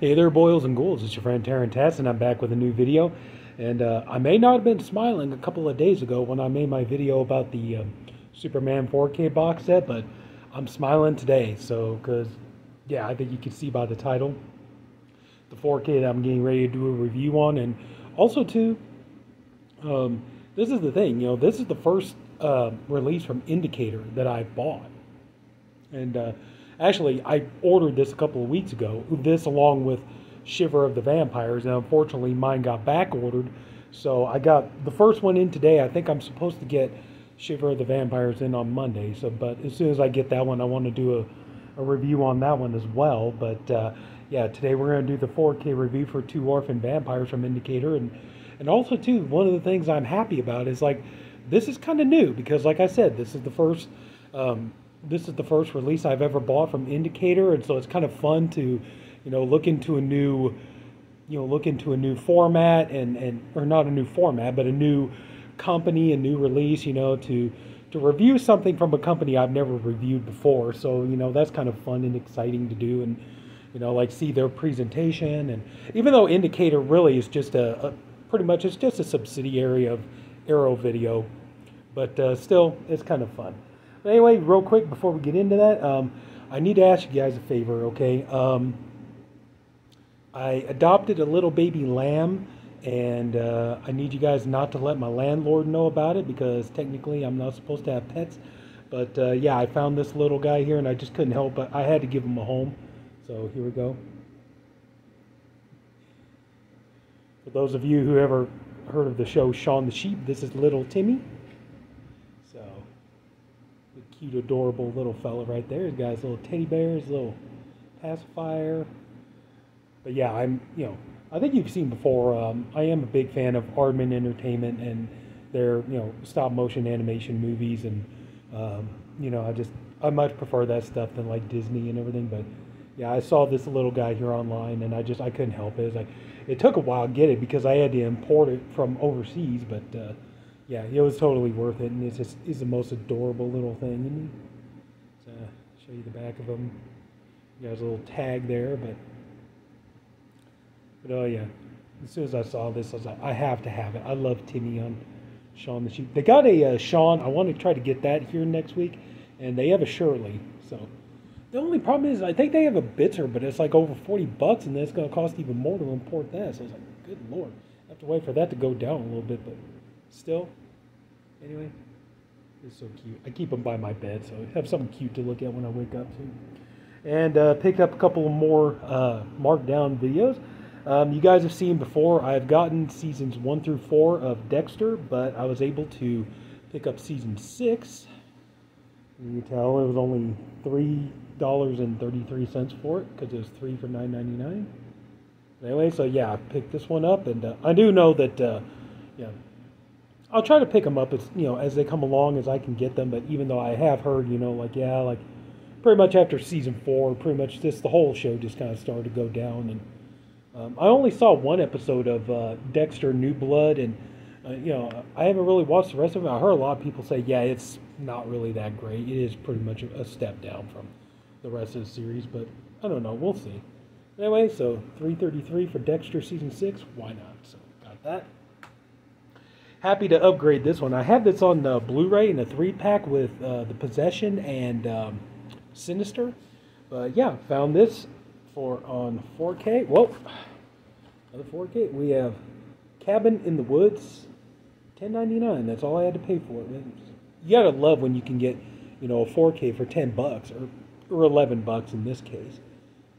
Hey there, boils and ghouls. It's your friend Tats, and I'm back with a new video. And I may not have been smiling a couple of days ago when I made my video about the Superman 4K box set, but I'm smiling today. So, because, yeah, I think you can see by the title, the 4K that I'm getting ready to do a review on. And also, too, this is the thing, this is the first release from Indicator that I bought. And actually, I ordered this a couple of weeks ago, this along with Shiver of the Vampires, and unfortunately mine got back ordered. So I got the first one in today. I think I'm supposed to get Shiver of the Vampires in on Monday. But as soon as I get that one, I want to do a review on that one as well. But yeah, today we're going to do the 4K review for 2 Orphan Vampires from Indicator. And also, too, one of the things I'm happy about is, like, this is kind of new because, like I said, this is the first release I've ever bought from Indicator, and so it's kind of fun to, look into a new, format or not a new format, but a new company, a new release, to review something from a company I've never reviewed before. So, that's kind of fun and exciting to do, and like see their presentation. And even though Indicator really is just pretty much it's just a subsidiary of Arrow Video, but still, it's kind of fun. But anyway, real quick before we get into that, I need to ask you guys a favor, okay? I adopted a little baby lamb, and I need you guys not to let my landlord know about it because technically I'm not supposed to have pets. But yeah, I found this little guy here, and I just couldn't help but I had to give him a home. So here we go. For those of you who ever heard of the show Shaun the Sheep, this is little Timmy. So, the cute, adorable little fella right there. He's got his little teddy bear, his little pacifier. But yeah, I think you've seen before, I am a big fan of Aardman Entertainment and their, stop motion animation movies. And, I much prefer that stuff than like Disney and everything. But yeah, I saw this little guy here online, and I couldn't help it. It was like, it took a while to get it because I had to import it from overseas, but yeah, it was totally worth it, and it's the most adorable little thing. And so, show you the back of him. You got a little tag there, but oh yeah, as soon as I saw this, I was like, I have to have it. I love Timmy on Shaun the Sheep. They got a Shaun. I want to try to get that here next week, and they have a Shirley. So the only problem is I think they have a Bitter, but it's like over $40, and then it's going to cost even more to import that. So I was like, good lord, I have to wait for that to go down a little bit, but still. Anyway, it's so cute. I keep them by my bed, so I have something cute to look at when I wake up too. And picked up a couple of more marked down videos. You guys have seen before, I've gotten seasons 1 through 4 of Dexter, but I was able to pick up season 6. You can tell it was only $3.33 for it because it was 3 for $9.99. Anyway, so yeah, I picked this one up, and I do know that yeah, I'll try to pick them up as they come along as I can get them. But even though I have heard, like pretty much after season 4, pretty much the whole show just kind of started to go down. And I only saw one episode of Dexter New Blood, and I haven't really watched the rest of it. I heard a lot of people say, yeah, it's not really that great. It is pretty much a step down from the rest of the series, but I don't know. We'll see. Anyway, so $3.33 for Dexter season 6. Why not? So got that. Happy to upgrade this one. I have this on Blu-ray in a 3-pack with The Possession and Sinister. But yeah, found this on 4K. Whoa, another 4K. We have Cabin in the Woods, $10.99. That's all I had to pay for it. You gotta love when you can get, a 4K for $10 or $11 in this case.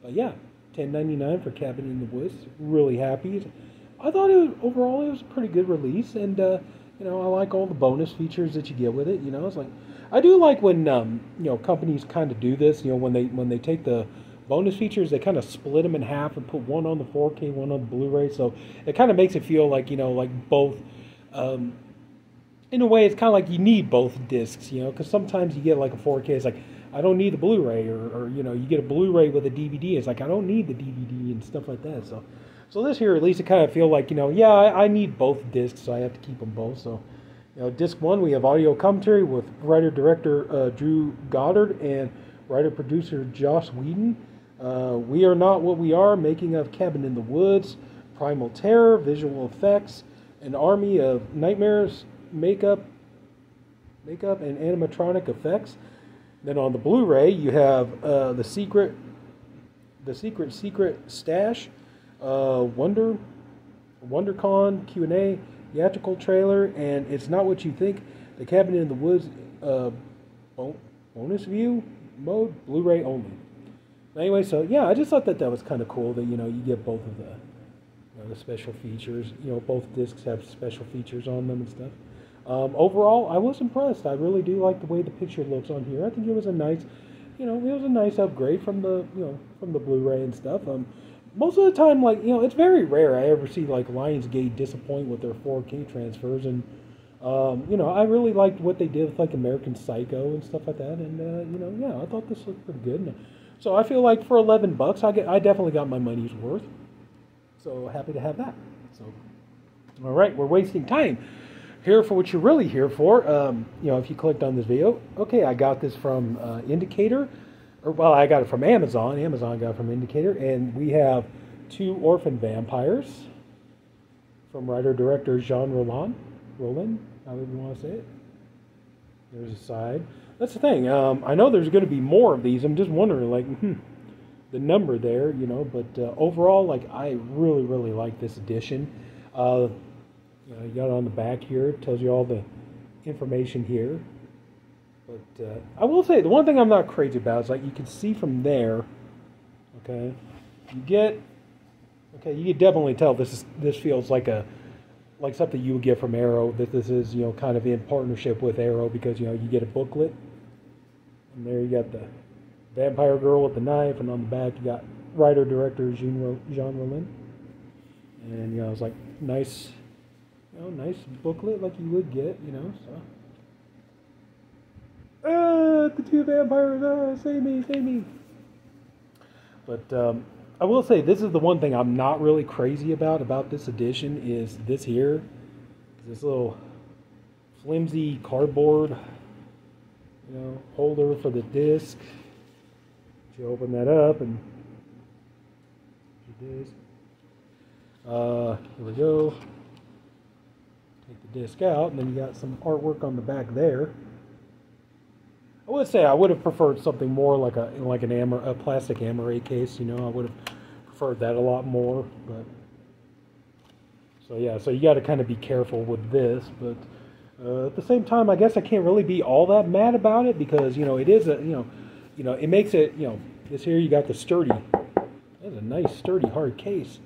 But yeah, $10.99 for Cabin in the Woods. Really happy. I thought overall it was a pretty good release, and I like all the bonus features that you get with it. It's like I do like when companies kind of do this. When they take the bonus features, they kind of split them in half and put one on the 4K, one on the Blu-ray. So it kind of makes it feel like like both. In a way, it's kind of like you need both discs, because sometimes you get like a 4K, it's like, I don't need the Blu-ray, or you get a Blu-ray with a DVD, it's like, I don't need the DVD and stuff like that. So this here, at least it kind of feel like, yeah, I need both discs, so I have to keep them both. So, disc 1, we have audio commentary with writer-director Drew Goddard and writer-producer Joss Whedon. We Are Not What We Are, Making of Cabin in the Woods, Primal Terror, Visual Effects, An Army of Nightmares, makeup and animatronic effects. Then on the Blu-ray, you have the Secret Stash, WonderCon Q&A, theatrical trailer, and It's Not What You Think, the Cabin in the Woods bonus view mode, Blu-ray only. Anyway, so yeah, I just thought that was kind of cool that, you know, you get both of the special features. You know, both discs have special features on them and stuff. Overall, I was impressed. I really do like the way the picture looks on here. I think it was a nice, it was a nice upgrade from the, from the Blu-ray and stuff. Most of the time, like, it's very rare I ever see like Lionsgate disappoint with their 4K transfers, and I really liked what they did with like American Psycho and stuff like that, and yeah, I thought this looked pretty good. So I feel like for $11, I definitely got my money's worth. So happy to have that. So, all right, we're wasting time here for what you're really here for. If you clicked on this video, okay, I got this from Indicator. I got it from Amazon. Amazon got it from Indicator, and we have 2 Orphan Vampires from writer-director Jean Rollin, however you want to say it. There's a side. That's the thing. I know there's going to be more of these. I'm just wondering, like, the number there, But overall, like, I really, really like this edition. You got it on the back here. It tells you all the information here. But I will say, the one thing I'm not crazy about is, like, you can see from there, okay, you can definitely tell this feels like something you would get from Arrow, that this is, kind of in partnership with Arrow, because, you get a booklet, and there you got the vampire girl with the knife, and on the back you got writer-director Jean Rollin, and, it's like nice, nice booklet like you would get, so. The 2 vampires, save me. But I will say, this is the one thing I'm not really crazy about this edition, is this here. This little flimsy cardboard, holder for the disc. You open that up and disc. Here we go. Take the disc out, and then you got some artwork on the back there. I would say I would have preferred something more like a plastic Amaray case. I would have preferred that a lot more. But so yeah, so you got to kind of be careful with this. But at the same time, I guess I can't really be all that mad about it, because it is a it makes it this here, you got the sturdy. That's a nice sturdy hard case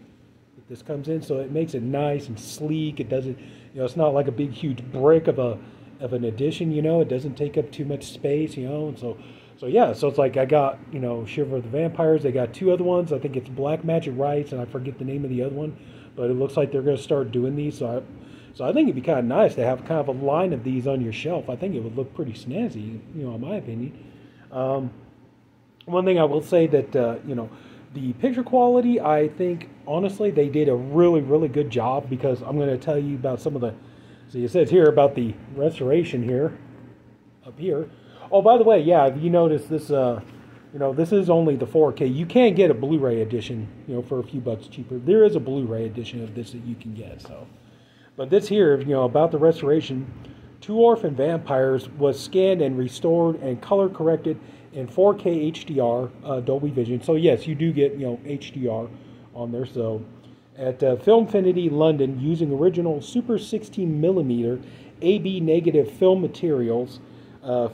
that this comes in, so it makes it nice and sleek. It doesn't it's not like a big huge brick of an edition, it doesn't take up too much space, and so yeah, so it's like I got, Shiver of the Vampires. They got 2 other ones. I think it's Black Magic Rites, and I forget the name of the other one, but it looks like they're going to start doing these, so I think it'd be kind of nice to have kind of a line of these on your shelf. I think it would look pretty snazzy, in my opinion. One thing I will say that, the picture quality, I think, honestly, they did a really, really good job, because I'm going to tell you about some of the, see, it says here about the restoration here, up here. Oh, by the way, yeah, if you notice this, this is only the 4K. You can get a Blu-ray edition, for a few bucks cheaper. There is a Blu-ray edition of this that you can get, so. But this here, about the restoration, 2 Orphan Vampires was scanned and restored and color corrected in 4K HDR, Dolby Vision. So yes, you do get, HDR on there. So at Filmfinity London, using original Super 16mm AB negative film materials,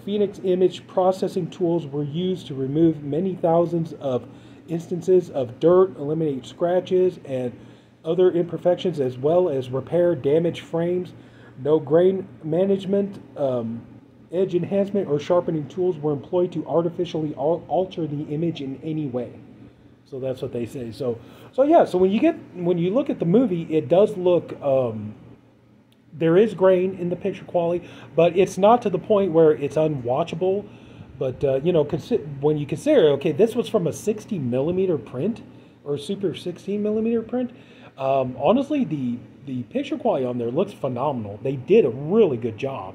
Phoenix image processing tools were used to remove many thousands of instances of dirt, eliminate scratches and other imperfections, as well as repair damaged frames. No grain management, edge enhancement, or sharpening tools were employed to artificially alter the image in any way. So that's what they say. So yeah. So when you look at the movie, it does look. There is grain in the picture quality, but it's not to the point where it's unwatchable. But when you consider, okay, this was from a 60mm print or Super 16mm print. Honestly, the picture quality on there looks phenomenal. They did a really good job.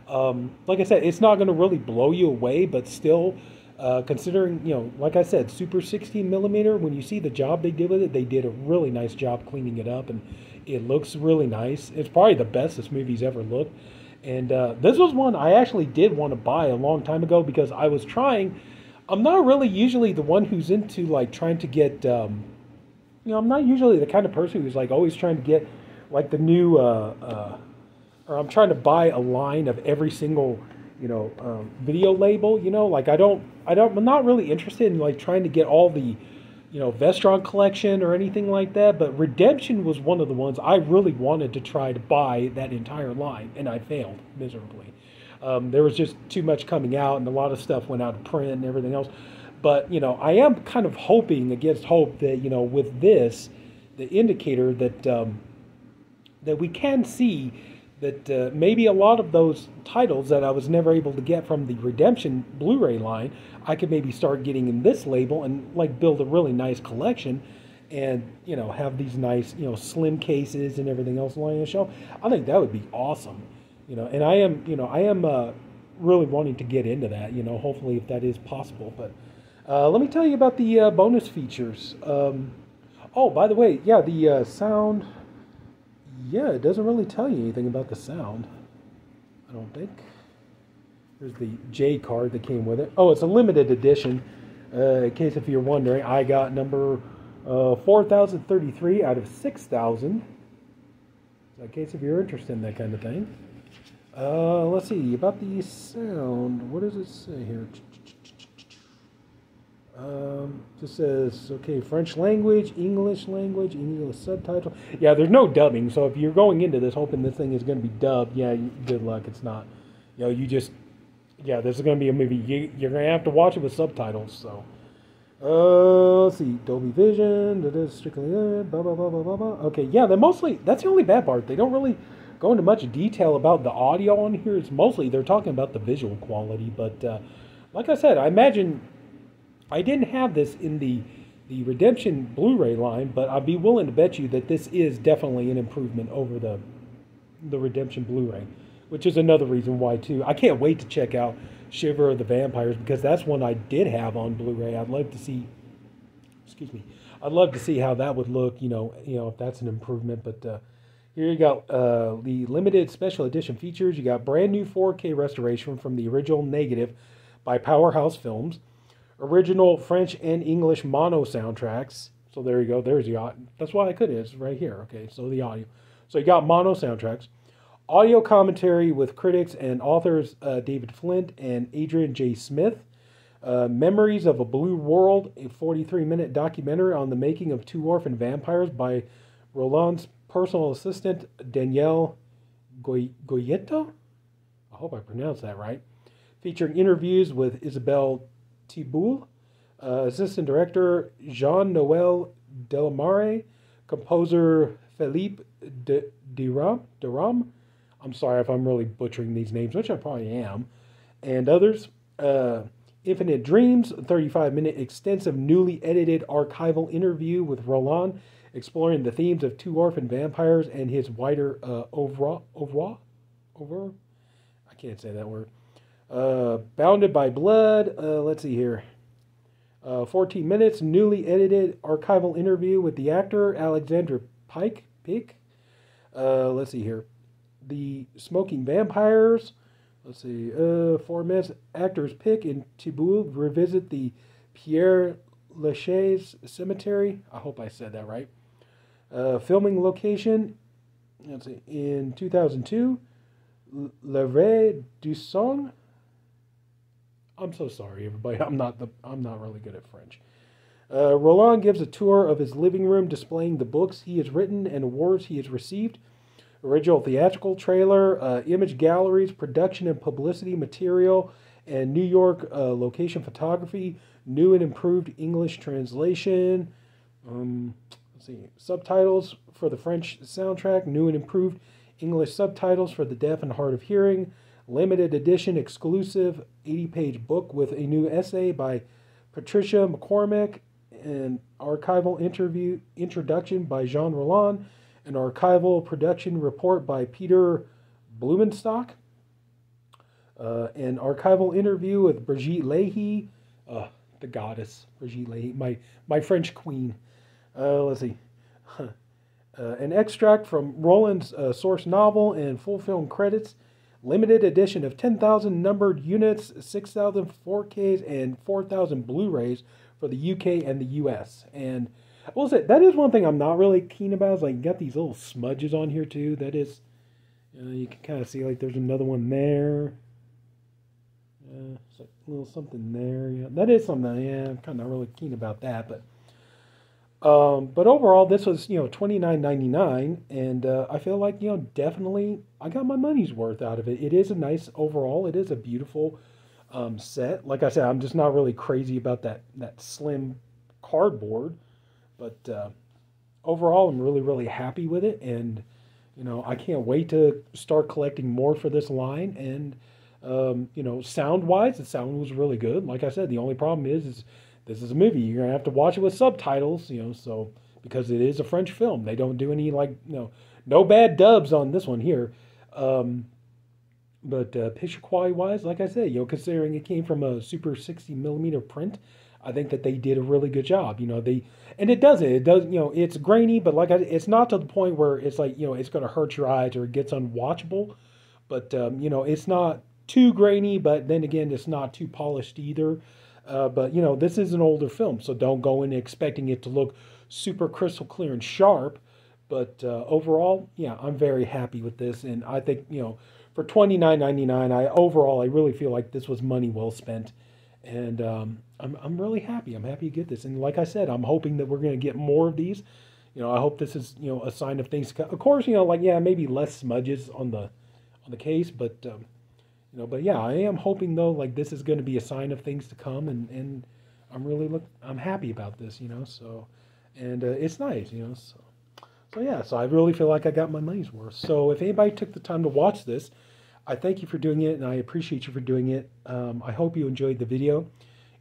Like I said, it's not going to really blow you away, but still, Considering, like I said, Super 16 millimeter, when you see the job they did with it, they did a really nice job cleaning it up, and it looks really nice. It's probably the best this movie's ever looked. And this was one I actually did want to buy a long time ago because I was trying. I'm not really usually the one who's into like trying to get, I'm not usually the kind of person who's like always trying to get like the new, or I'm trying to buy a line of every single video label, like I'm not really interested in like trying to get all the, Vestron collection or anything like that, but Redemption was one of the ones I really wanted to try to buy that entire line, and I failed miserably. There was just too much coming out, and a lot of stuff went out of print and everything else. But, I am kind of hoping against hope that, with this, the indicator that that we can see that maybe a lot of those titles that I was never able to get from the Redemption Blu-ray line, I could maybe start getting in this label and like build a really nice collection, and have these nice slim cases and everything else lying on the shelf. I think that would be awesome, and I am really wanting to get into that. Hopefully if that is possible. But let me tell you about the bonus features. Oh, by the way, yeah, the sound. Yeah, it doesn't really tell you anything about the sound, I don't think. There's the J card that came with it. Oh, it's a limited edition. In case if you're wondering, I got number 4033 out of 6,000. So in case if you're interested in that kind of thing. Let's see, about the sound. What does it say here? Just says, okay, French language, English subtitle. Yeah, there's no dubbing, so if you're going into this hoping this thing is going to be dubbed, yeah, good luck, it's not. This is going to be a movie. You're going to have to watch it with subtitles, so. Let's see, Dolby Vision, that is strictly, blah, blah, blah, blah, blah, blah. Okay, yeah, that's the only bad part. They don't really go into much detail about the audio on here. It's mostly, they're talking about the visual quality, but like I said, I imagine I didn't have this in the Redemption Blu-ray line, but I'd be willing to bet you that this is definitely an improvement over the Redemption Blu-ray, which is another reason why, too. I can't wait to check out Shiver of the Vampires, because that's one I did have on Blu-ray. I'd love to see, I'd love to see how that would look, if that's an improvement. But here you got the limited special edition features. You got brand new 4K restoration from the original negative by Powerhouse Films. Original French and English mono soundtracks. So there you go. There's the audio. That's why I could. It's right here. Okay, so the audio. So you got mono soundtracks. Audio commentary with critics and authors David Flint and Adrian J. Smith. Memories of a Blue World, a 43-minute documentary on the making of Two Orphan Vampires by Roland's personal assistant, Danielle Goyetto. I hope I pronounced that right. Featuring interviews with Isabelle Thibault, assistant director Jean-Noël Delamare, composer Philippe Duram. I'm sorry if I'm really butchering these names, which I probably am, and others. Infinite Dreams, a 35-minute extensive newly edited archival interview with Roland, exploring the themes of Two Orphan Vampires and his wider oeuvre. I can't say that word. Bounded by Blood, let's see here. 14 minutes, newly edited archival interview with the actor Alexandra Pike. Let's see here. The Smoking Vampires. Let's see. 4 minutes, actor's pick in Thibault revisit the Pierre Lachaise Cemetery. I hope I said that right. Filming location. Let's see. In 2002, Le Ré du Song. I'm so sorry, everybody. I'm not really good at French. Roland gives a tour of his living room, displaying the books he has written and awards he has received. Original theatrical trailer, image galleries, production and publicity material, and New York location photography. New and improved English translation. Let's see. Subtitles for the French soundtrack. New and improved English subtitles for the deaf and hard of hearing. Limited edition exclusive 80-page book with a new essay by Patricia McCormick, an archival introduction by Jean Roland, an archival production report by Peter Blumenstock, an archival interview with Brigitte Leahy, Uh, the goddess, Brigitte Lahaie, my French queen. Let's see. An extract from Roland's source novel and full film credits. Limited edition of 10,000 numbered units, 6,000 4Ks, and 4,000 Blu-rays for the UK and the US. And I will say, that is one thing I'm not really keen about. Is like, you got these little smudges on here too. That is, you can kind of see like there's another one there. It's like a little something there. Yeah, that is something. Yeah, I'm kind of not really keen about that, but overall, this was $29.99, and I feel like definitely I got my money's worth out of it. It is a nice overall. It is a beautiful set. Like I said, I'm just not really crazy about that slim cardboard, but overall, I'm really happy with it, and I can't wait to start collecting more for this line. And sound wise, the sound was really good. Like I said, the only problem is this is a movie. You're gonna have to watch it with subtitles, so because it is a French film, they don't do any no bad dubs on this one here. But picture quality wise, like I said, considering it came from a super 60 millimeter print, I think that they did a really good job. It does, it's grainy, but it's not to the point where it's like, it's going to hurt your eyes or it gets unwatchable. But, it's not too grainy, but then again, it's not too polished either. But, this is an older film, so don't go in expecting it to look super crystal clear and sharp. But overall, yeah, I'm very happy with this. And I think, for $29.99, I really feel like this was money well spent. And I'm really happy. I'm happy to get this. And like I said, I'm hoping that we're going to get more of these. I hope this is, a sign of things to come. Of course, maybe less smudges on the case, but but yeah, I am hoping though, like this is going to be a sign of things to come, and I'm happy about this, so, and it's nice, so yeah, so I really feel like I got my money's worth. So if anybody took the time to watch this, I thank you for doing it, and I appreciate you for doing it. I hope you enjoyed the video.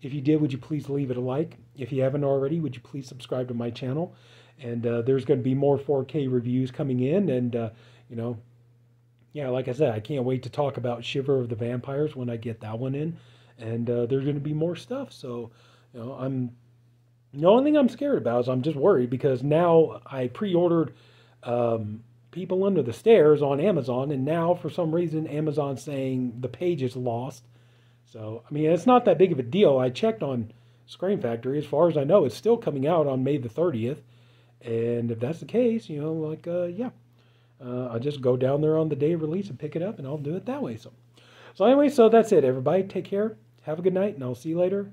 If you did, would you please leave it a like? If you haven't already, would you please subscribe to my channel? And there's going to be more 4K reviews coming in, and yeah, like I said, I can't wait to talk about Shiver of the Vampires when I get that one in. And there's going to be more stuff. So, the only thing I'm scared about is I'm just worried because now I pre-ordered People Under the Stairs on Amazon. And now, for some reason, Amazon's saying the page is lost. So, I mean, it's not that big of a deal. I checked on Screen Factory. As far as I know, it's still coming out on May the 30th. And if that's the case, yeah. I'll just go down there on the day of release and pick it up, and I'll do it that way. So anyway, so that's it, everybody. Take care. Have a good night, and I'll see you later.